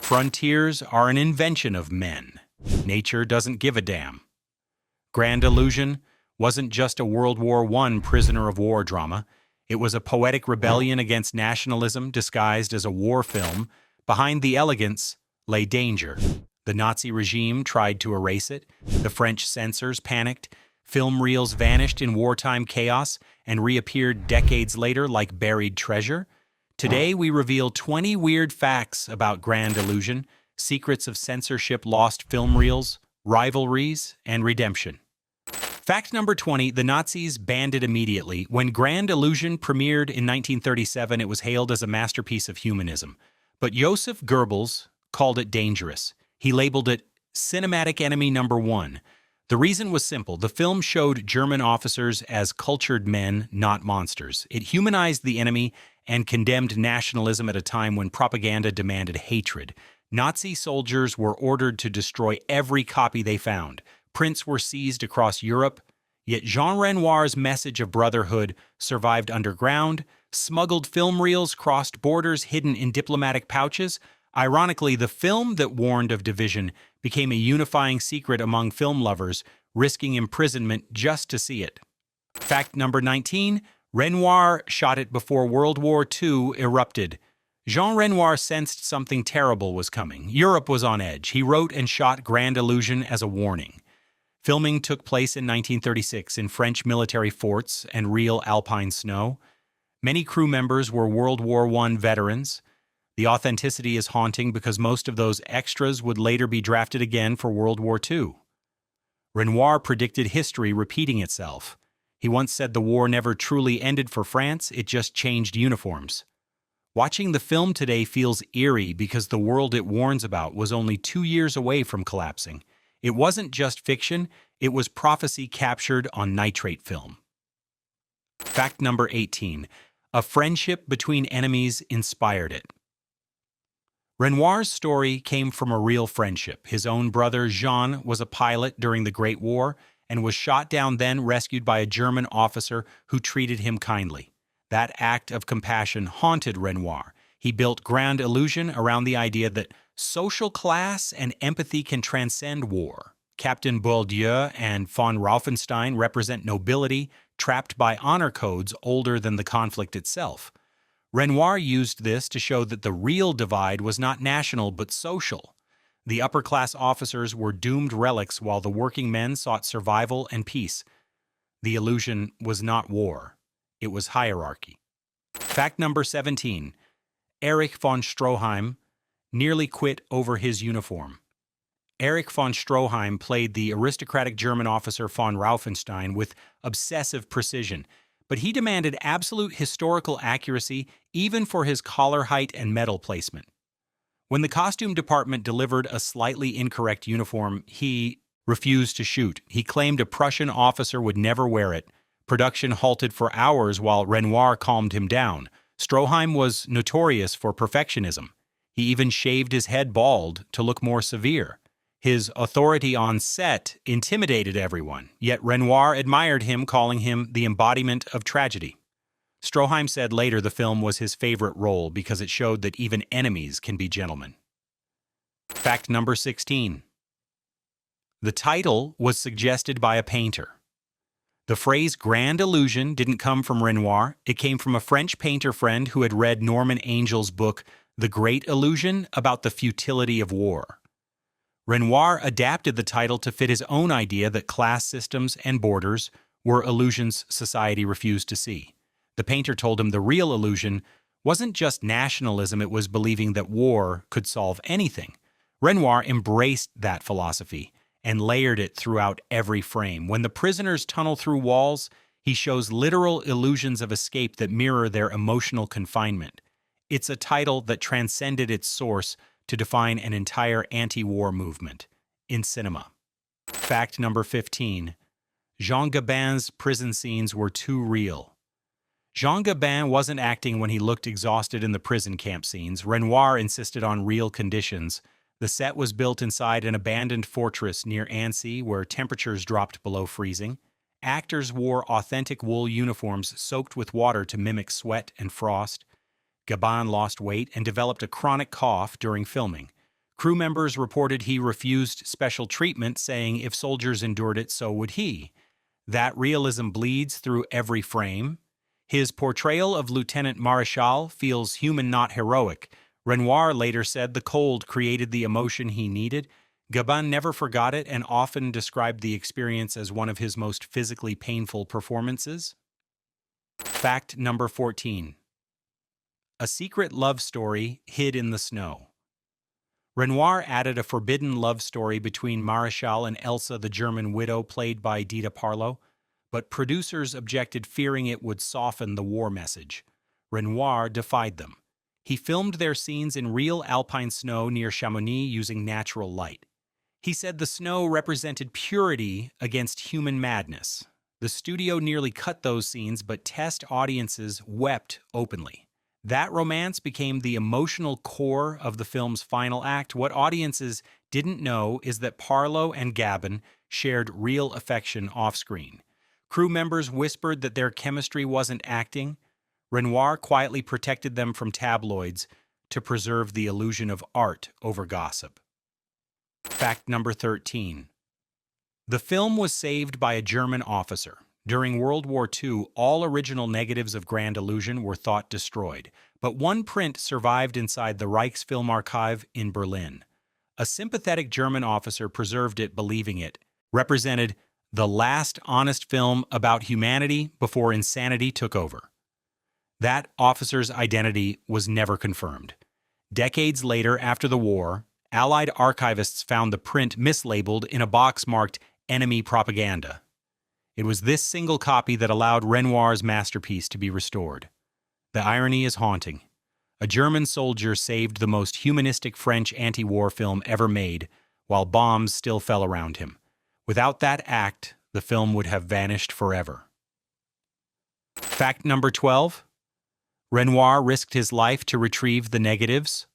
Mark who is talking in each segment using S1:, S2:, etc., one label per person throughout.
S1: Frontiers are an invention of men. Nature doesn't give a damn. Grand Illusion wasn't just a World War I prisoner of war drama. It was a poetic rebellion against nationalism disguised as a war film. Behind the elegance lay danger. The Nazi regime tried to erase it. The French censors panicked. Film reels vanished in wartime chaos and reappeared decades later like buried treasure. Today, we reveal 20 weird facts about Grand Illusion, secrets of censorship, lost film reels, rivalries, and redemption. Fact number 20, the Nazis banned it immediately. When Grand Illusion premiered in 1937, it was hailed as a masterpiece of humanism. But Joseph Goebbels called it dangerous. He labeled it cinematic enemy number one. The reason was simple. The film showed German officers as cultured men, not monsters. It humanized the enemy and condemned nationalism at a time when propaganda demanded hatred. Nazi soldiers were ordered to destroy every copy they found. Prints were seized across Europe, yet Jean Renoir's message of brotherhood survived underground. Smuggled film reels crossed borders hidden in diplomatic pouches. Ironically, the film that warned of division became a unifying secret among film lovers, risking imprisonment just to see it. Fact number 19, Renoir shot it before World War II erupted. Jean Renoir sensed something terrible was coming. Europe was on edge. He wrote and shot Grand Illusion as a warning. Filming took place in 1936 in French military forts and real alpine snow. Many crew members were World War I veterans. The authenticity is haunting because most of those extras would later be drafted again for World War II. Renoir predicted history repeating itself. He once said the war never truly ended for France, it just changed uniforms. Watching the film today feels eerie because the world it warns about was only 2 years away from collapsing. It wasn't just fiction, it was prophecy captured on nitrate film. Fact number 18. A friendship between enemies inspired it. Renoir's story came from a real friendship. His own brother Jean was a pilot during the Great War and was shot down, then rescued by a German officer who treated him kindly. That act of compassion haunted Renoir. He built Grand Illusion around the idea that social class and empathy can transcend war. Captain Boieldieu and von Rauffenstein represent nobility trapped by honor codes older than the conflict itself. Renoir used this to show that the real divide was not national but social. The upper-class officers were doomed relics while the working men sought survival and peace. The illusion was not war. It was hierarchy. Fact number 17. Erich von Stroheim nearly quit over his uniform. Erich von Stroheim played the aristocratic German officer von Rauffenstein with obsessive precision, but he demanded absolute historical accuracy even for his collar height and medal placement. When the costume department delivered a slightly incorrect uniform, he refused to shoot. He claimed a Prussian officer would never wear it. Production halted for hours while Renoir calmed him down. Stroheim was notorious for perfectionism. He even shaved his head bald to look more severe. His authority on set intimidated everyone, yet Renoir admired him, calling him the embodiment of tragedy. Stroheim said later the film was his favorite role because it showed that even enemies can be gentlemen. Fact number 16. The title was suggested by a painter. The phrase Grand Illusion didn't come from Renoir. It came from a French painter friend who had read Norman Angel's book, The Great Illusion, about the futility of war. Renoir adapted the title to fit his own idea that class systems and borders were illusions society refused to see. The painter told him the real illusion wasn't just nationalism, it was believing that war could solve anything. Renoir embraced that philosophy and layered it throughout every frame. When the prisoners tunnel through walls, he shows literal illusions of escape that mirror their emotional confinement. It's a title that transcended its source to define an entire anti-war movement in cinema. Fact number 15. Jean Gabin's prison scenes were too real. Jean Gabin wasn't acting when he looked exhausted in the prison camp scenes. Renoir insisted on real conditions. The set was built inside an abandoned fortress near Annecy where temperatures dropped below freezing. Actors wore authentic wool uniforms soaked with water to mimic sweat and frost. Gabin lost weight and developed a chronic cough during filming. Crew members reported he refused special treatment, saying if soldiers endured it, so would he. That realism bleeds through every frame. His portrayal of Lieutenant Marichal feels human, not heroic. Renoir later said the cold created the emotion he needed. Gabin never forgot it and often described the experience as one of his most physically painful performances. Fact number 14. A secret love story hid in the snow. Renoir added a forbidden love story between Marichal and Elsa, the German widow, played by Dita Parlo, but producers objected, fearing it would soften the war message. Renoir defied them. He filmed their scenes in real alpine snow near Chamonix using natural light. He said the snow represented purity against human madness. The studio nearly cut those scenes, but test audiences wept openly. That romance became the emotional core of the film's final act. What audiences didn't know is that Parlo and Gabin shared real affection off-screen. Crew members whispered that their chemistry wasn't acting. Renoir quietly protected them from tabloids to preserve the illusion of art over gossip. Fact number 13. The film was saved by a German officer. During World War II, all original negatives of Grand Illusion were thought destroyed, but one print survived inside the Reichsfilmarchiv in Berlin. A sympathetic German officer preserved it, believing it represented the last honest film about humanity before insanity took over. That officer's identity was never confirmed. Decades later, after the war, Allied archivists found the print mislabeled in a box marked "Enemy Propaganda." It was this single copy that allowed Renoir's masterpiece to be restored. The irony is haunting. A German soldier saved the most humanistic French anti-war film ever made, while bombs still fell around him. Without that act, the film would have vanished forever. Fact number 12. Renoir risked his life to retrieve the negatives.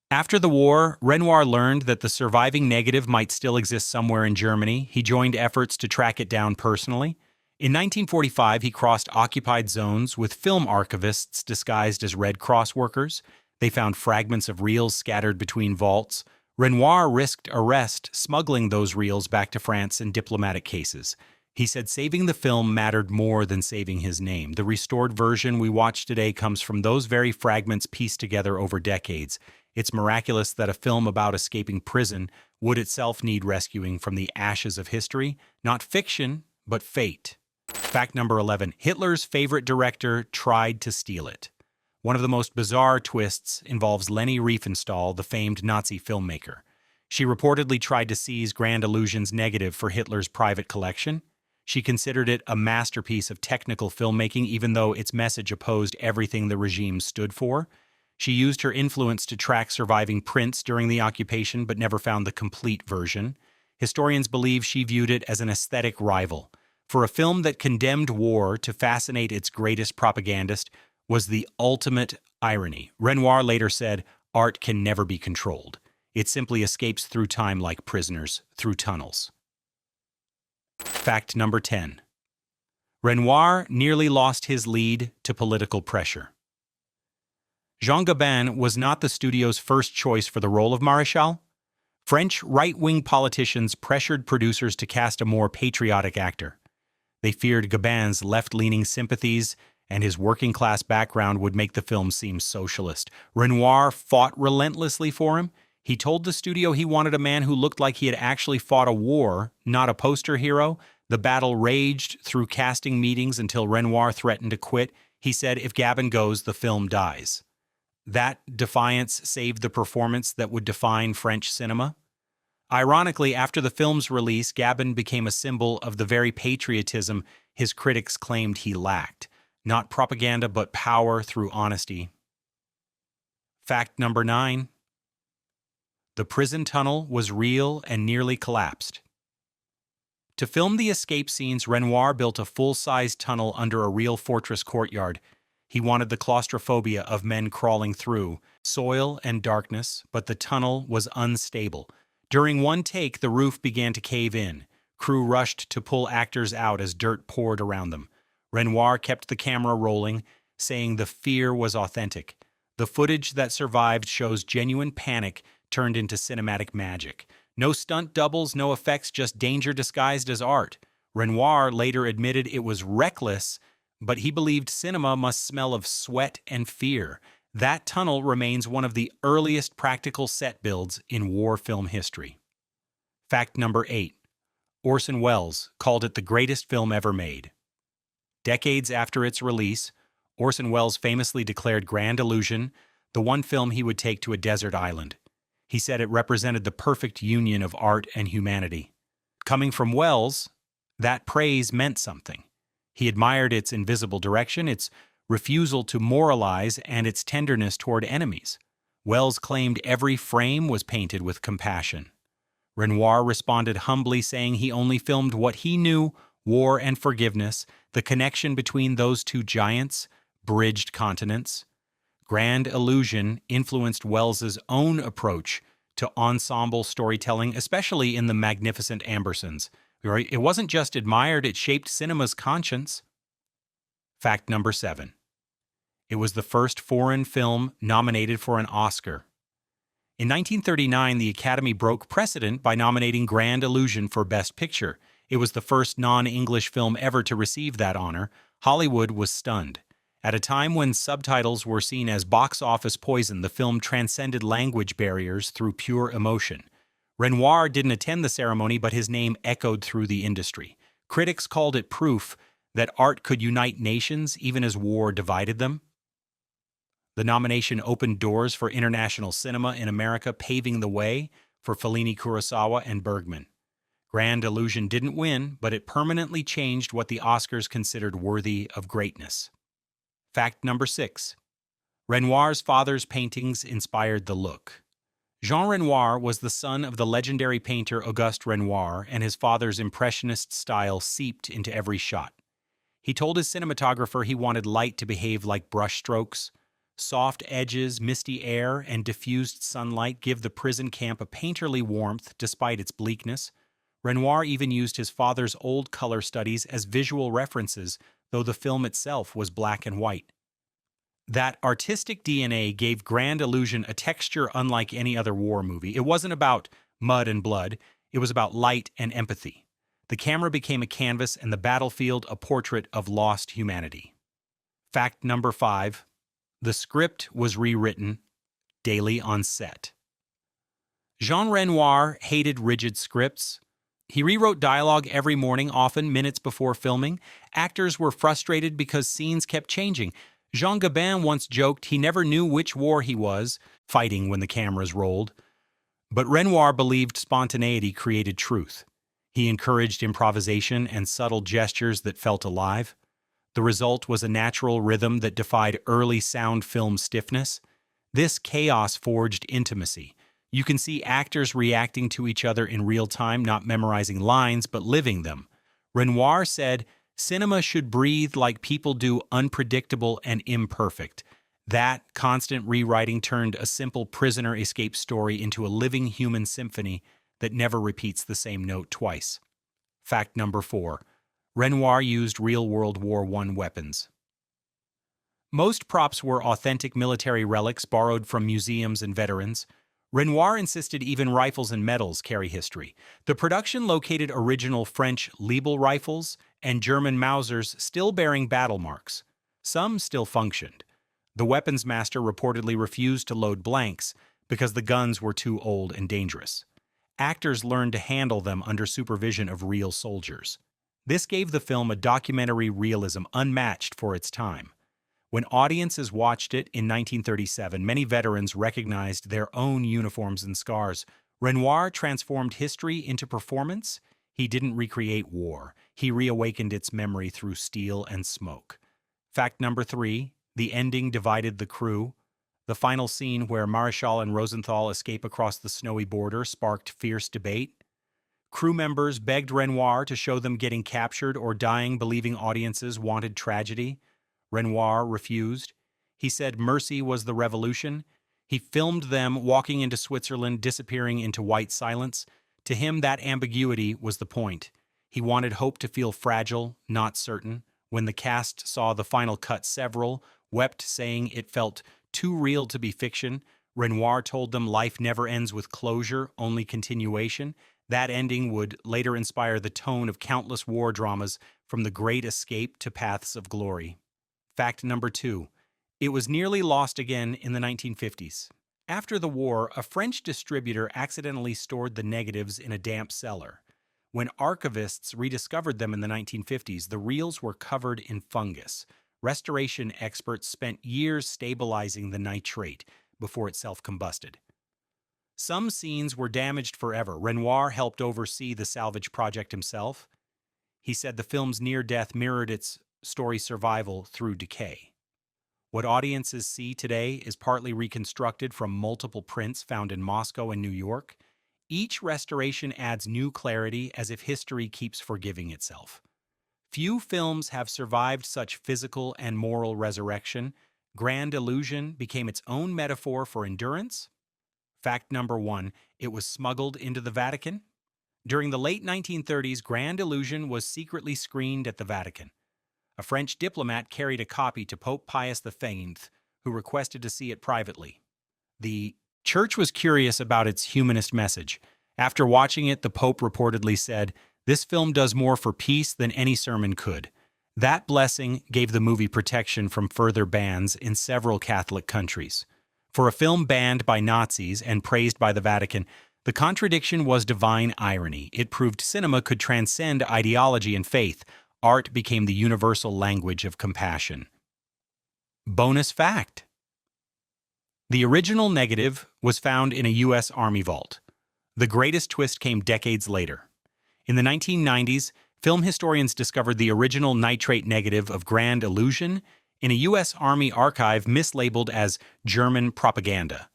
S1: After the war, Renoir learned that the surviving negative might still exist somewhere in Germany. He joined efforts to track it down personally. In 1945, he crossed occupied zones with film archivists disguised as Red Cross workers. They found fragments of reels scattered between vaults. Renoir risked arrest, smuggling those reels back to France in diplomatic cases. He said saving the film mattered more than saving his name. The restored version we watch today comes from those very fragments pieced together over decades. It's miraculous that a film about escaping prison would itself need rescuing from the ashes of history. Not fiction, but fate. Fact number 11. Hitler's favorite director tried to steal it. One of the most bizarre twists involves Leni Riefenstahl, the famed Nazi filmmaker. She reportedly tried to seize Grand Illusion's negative for Hitler's private collection. She considered it a masterpiece of technical filmmaking, even though its message opposed everything the regime stood for. She used her influence to track surviving prints during the occupation, but never found the complete version. Historians believe she viewed it as an aesthetic rival. For a film that condemned war to fascinate its greatest propagandist was the ultimate irony. Renoir later said, "Art can never be controlled. It simply escapes through time like prisoners through tunnels." Fact number 10. Renoir nearly lost his lead to political pressure. Jean Gabin was not the studio's first choice for the role of Marichal. French right-wing politicians pressured producers to cast a more patriotic actor. They feared Gabin's left-leaning sympathies and his working-class background would make the film seem socialist. Renoir fought relentlessly for him. He told the studio he wanted a man who looked like he had actually fought a war, not a poster hero. The battle raged through casting meetings until Renoir threatened to quit. He said, "If Gabin goes, the film dies." That defiance saved the performance that would define French cinema. Ironically, after the film's release, Gabin became a symbol of the very patriotism his critics claimed he lacked. Not propaganda, but power through honesty. Fact number 9. The prison tunnel was real and nearly collapsed. To film the escape scenes, Renoir built a full-size tunnel under a real fortress courtyard. He wanted the claustrophobia of men crawling through soil and darkness, but the tunnel was unstable. During one take, the roof began to cave in. Crew rushed to pull actors out as dirt poured around them. Renoir kept the camera rolling, saying the fear was authentic. The footage that survived shows genuine panic turned into cinematic magic. No stunt doubles, no effects, just danger disguised as art. Renoir later admitted it was reckless, but he believed cinema must smell of sweat and fear. That tunnel remains one of the earliest practical set builds in war film history. Fact number 8. Orson Welles called it the greatest film ever made. Decades after its release, Orson Welles famously declared Grand Illusion the one film he would take to a desert island. He said it represented the perfect union of art and humanity. Coming from Welles, that praise meant something. He admired its invisible direction, its refusal to moralize, and its tenderness toward enemies. Welles claimed every frame was painted with compassion. Renoir responded humbly, saying he only filmed what he knew: war and forgiveness. The connection between those two giants bridged continents. Grand Illusion influenced Welles's own approach to ensemble storytelling, especially in The Magnificent Ambersons. It wasn't just admired, it shaped cinema's conscience. Fact number 7. It was the first foreign film nominated for an Oscar. In 1939, the Academy broke precedent by nominating Grand Illusion for Best Picture. It was the first non-English film ever to receive that honor. Hollywood was stunned. At a time when subtitles were seen as box office poison, the film transcended language barriers through pure emotion. Renoir didn't attend the ceremony, but his name echoed through the industry. Critics called it proof that art could unite nations even as war divided them. The nomination opened doors for international cinema in America, paving the way for Fellini, Kurosawa, and Bergman. Grand Illusion didn't win, but it permanently changed what the Oscars considered worthy of greatness. Fact number 6. Renoir's father's paintings inspired the look. Jean Renoir was the son of the legendary painter Auguste Renoir, and his father's impressionist style seeped into every shot. He told his cinematographer he wanted light to behave like brushstrokes. Soft edges, misty air, and diffused sunlight give the prison camp a painterly warmth despite its bleakness. Renoir even used his father's old color studies as visual references, though the film itself was black and white. That artistic DNA gave Grand Illusion a texture unlike any other war movie. It wasn't about mud and blood, it was about light and empathy. The camera became a canvas and the battlefield a portrait of lost humanity. Fact number 5. The script was rewritten daily on set. Jean Renoir hated rigid scripts. He rewrote dialogue every morning, often minutes before filming. Actors were frustrated because scenes kept changing. Jean Gabin once joked he never knew which war he was fighting when the cameras rolled. But Renoir believed spontaneity created truth. He encouraged improvisation and subtle gestures that felt alive. The result was a natural rhythm that defied early sound film stiffness. This chaos forged intimacy. You can see actors reacting to each other in real time, not memorizing lines, but living them. Renoir said, "Cinema should breathe like people do, unpredictable and imperfect." That constant rewriting turned a simple prisoner escape story into a living human symphony that never repeats the same note twice. Fact number 4. Renoir used real World War I weapons. Most props were authentic military relics borrowed from museums and veterans. Renoir insisted even rifles and medals carry history. The production located original French Liebel rifles and German Mausers still bearing battle marks. Some still functioned. The weapons master reportedly refused to load blanks because the guns were too old and dangerous. Actors learned to handle them under supervision of real soldiers. This gave the film a documentary realism unmatched for its time. When audiences watched it in 1937, many veterans recognized their own uniforms and scars. Renoir transformed history into performance. He didn't recreate war. He reawakened its memory through steel and smoke. Fact number 3, the ending divided the crew. The final scene where Marischal and Rosenthal escape across the snowy border sparked fierce debate. Crew members begged Renoir to show them getting captured or dying, believing audiences wanted tragedy. Renoir refused. He said mercy was the revolution. He filmed them walking into Switzerland, disappearing into white silence. To him, that ambiguity was the point. He wanted hope to feel fragile, not certain. When the cast saw the final cut, several wept, saying it felt Too real to be fiction, Renoir told them life never ends with closure, only continuation. That ending would later inspire the tone of countless war dramas, from The Great Escape to Paths of Glory. Fact number 2. It was nearly lost again in the 1950s. After the war, a French distributor accidentally stored the negatives in a damp cellar. When archivists rediscovered them in the 1950s, the reels were covered in fungus. Restoration experts spent years stabilizing the nitrate before it self-combusted. Some scenes were damaged forever. Renoir helped oversee the salvage project himself. He said the film's near death mirrored its story's survival through decay. What audiences see today is partly reconstructed from multiple prints found in Moscow and New York. Each restoration adds new clarity, as if history keeps forgiving itself. Few films have survived such physical and moral resurrection. Grand Illusion became its own metaphor for endurance. Fact number 1, it was smuggled into the Vatican. During the late 1930s, Grand Illusion was secretly screened at the Vatican. A French diplomat carried a copy to Pope Pius V, who requested to see it privately. The Church was curious about its humanist message. After watching it, the Pope reportedly said, "This film does more for peace than any sermon could." That blessing gave the movie protection from further bans in several Catholic countries. For a film banned by Nazis and praised by the Vatican, the contradiction was divine irony. It proved cinema could transcend ideology and faith. Art became the universal language of compassion. Bonus fact: the original negative was found in a U.S. Army vault. The greatest twist came decades later. In the 1990s, film historians discovered the original nitrate negative of Grand Illusion in a U.S. Army archive mislabeled as German propaganda.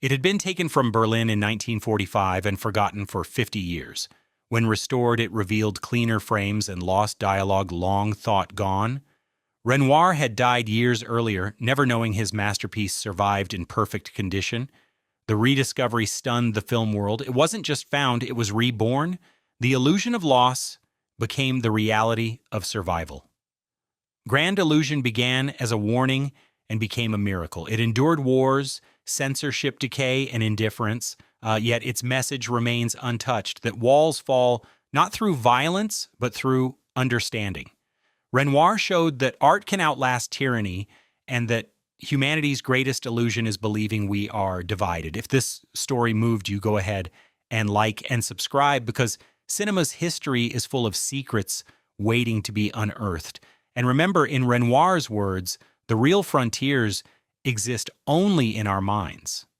S1: It had been taken from Berlin in 1945 and forgotten for 50 years. When restored, it revealed cleaner frames and lost dialogue long thought gone. Renoir had died years earlier, never knowing his masterpiece survived in perfect condition. The rediscovery stunned the film world. It wasn't just found, it was reborn. The illusion of loss became the reality of survival. Grand Illusion began as a warning and became a miracle. It endured wars, censorship, decay, and indifference, yet its message remains untouched, that walls fall not through violence, but through understanding. Renoir showed that art can outlast tyranny, and that humanity's greatest illusion is believing we are divided. If this story moved you, go ahead and like and subscribe, because cinema's history is full of secrets waiting to be unearthed. And remember, in Renoir's words, the real frontiers exist only in our minds.